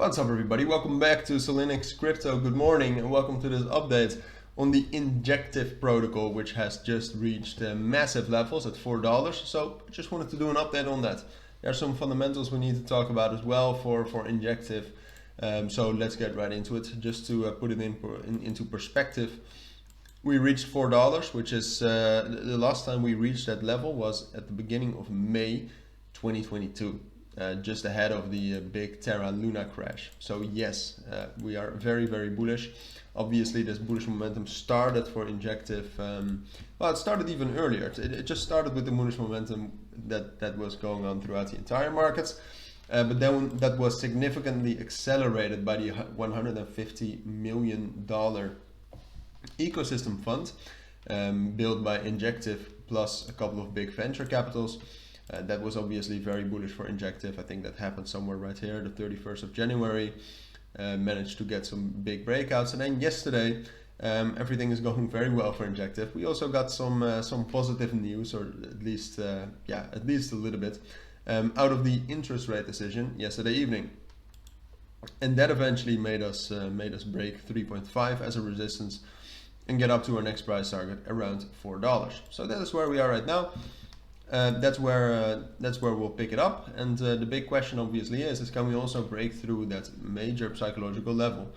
What's up everybody, welcome back to Cilinix Crypto. Good morning and welcome to this update on the Injective protocol, which has just reached massive levels at $4. So I just wanted to do an update on that. There are some fundamentals we need to talk about as well for Injective. So let's get right into it. Just to put it into perspective, we reached $4, which is the last time we reached that level was at the beginning of May 2022. Just ahead of the big Terra Luna crash. So yes, we are very, very bullish. Obviously, this bullish momentum started for Injective. Well, it started even earlier. It just started with the bullish momentum that was going on throughout the entire markets. But then that was significantly accelerated by the $150 million ecosystem fund built by Injective plus a couple of big venture capitals. That was obviously very bullish for Injective. I think that happened somewhere right here, the 31st of January. Managed to get some big breakouts, and then yesterday everything is going very well for Injective. We also got some positive news, or at least a little bit, out of the interest rate decision yesterday evening, and that eventually made us break 3.5 as a resistance and get up to our next price target around $4. So that is where we are right now. That's where we'll pick it up, and the big question obviously is can we also break through that major psychological level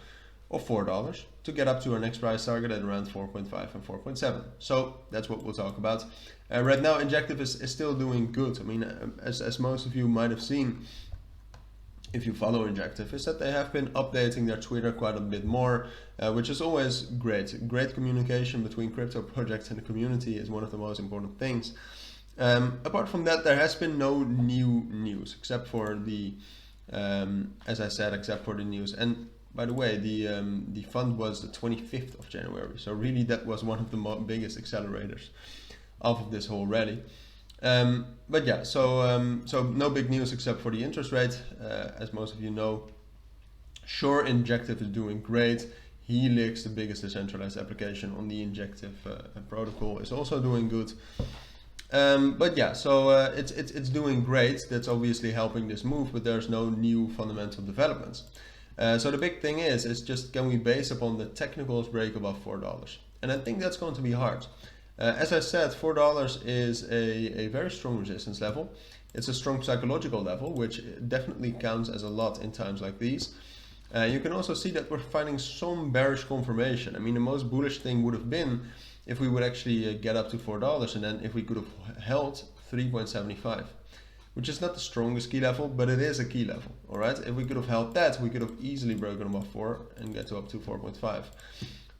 of $4 to get up to our next price target at around 4.5 and 4.7. So that's what we'll talk about. Right now Injective is still doing good. I mean, as most of you might have seen if you follow Injective, is that they have been updating their Twitter quite a bit more, which is always great. Great communication between crypto projects and the community is one of the most important things. Apart from that, there has been no new news except for the, as I said, except for the news. And by the way, the fund was the 25th of January, so really that was one of the biggest accelerators of this whole rally. But yeah, so no big news except for the interest rate. As most of you know, sure, Injective is doing great. Helix, the biggest decentralized application on the Injective protocol, is also doing good. But yeah, so it's doing great. That's obviously helping this move, but there's no new fundamental developments. So the big thing is just, can we base upon the technicals break above $4? And I think that's going to be hard. As I said, $4 is a very strong resistance level. It's a strong psychological level, which definitely counts as a lot in times like these. You can also see that we're finding some bearish confirmation. I mean, the most bullish thing would have been if we would actually get up to $4, and then if we could have held 3.75, which is not the strongest key level, but it is a key level. All right, if we could have held that, we could have easily broken above 4 and get up to 4.5.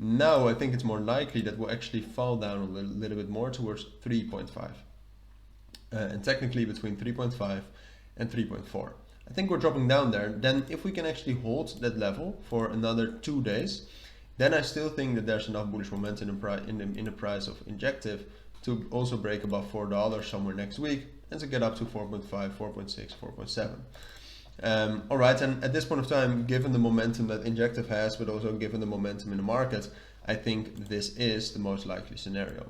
Now I think it's more likely that we'll actually fall down a little bit more towards 3.5, and technically between 3.5 and 3.4. I think we're dropping down there. Then if we can actually hold that level for another 2 days, then I still think that there's enough bullish momentum in the price of Injective to also break above $4 somewhere next week, and to get up to 4.5, 4.6, 4.7. All right, and at this point of time, given the momentum that Injective has, but also given the momentum in the market, I think this is the most likely scenario.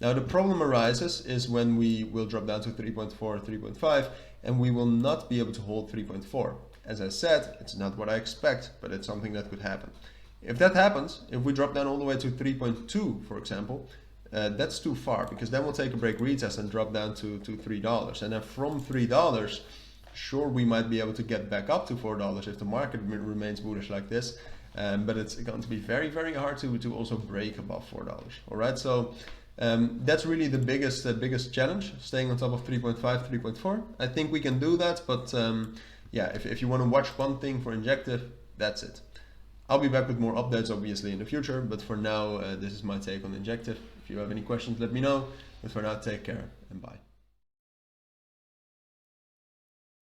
Now the problem arises is when we will drop down to 3.4, 3.5, and we will not be able to hold 3.4. As I said, it's not what I expect, but it's something that could happen. If that happens, if we drop down all the way to 3.2, for example, that's too far, because then we'll take a break retest and drop down to $3. And then from $3, sure, we might be able to get back up to $4 if the market remains bullish like this. But it's going to be very, very hard to also break above $4. All right, so that's really the biggest challenge, staying on top of 3.5, 3.4. I think we can do that, but yeah, if you want to watch one thing for Injective, that's it. I'll be back with more updates obviously in the future, but for now, this is my take on Injective. If you have any questions, let me know. But for now, take care and bye.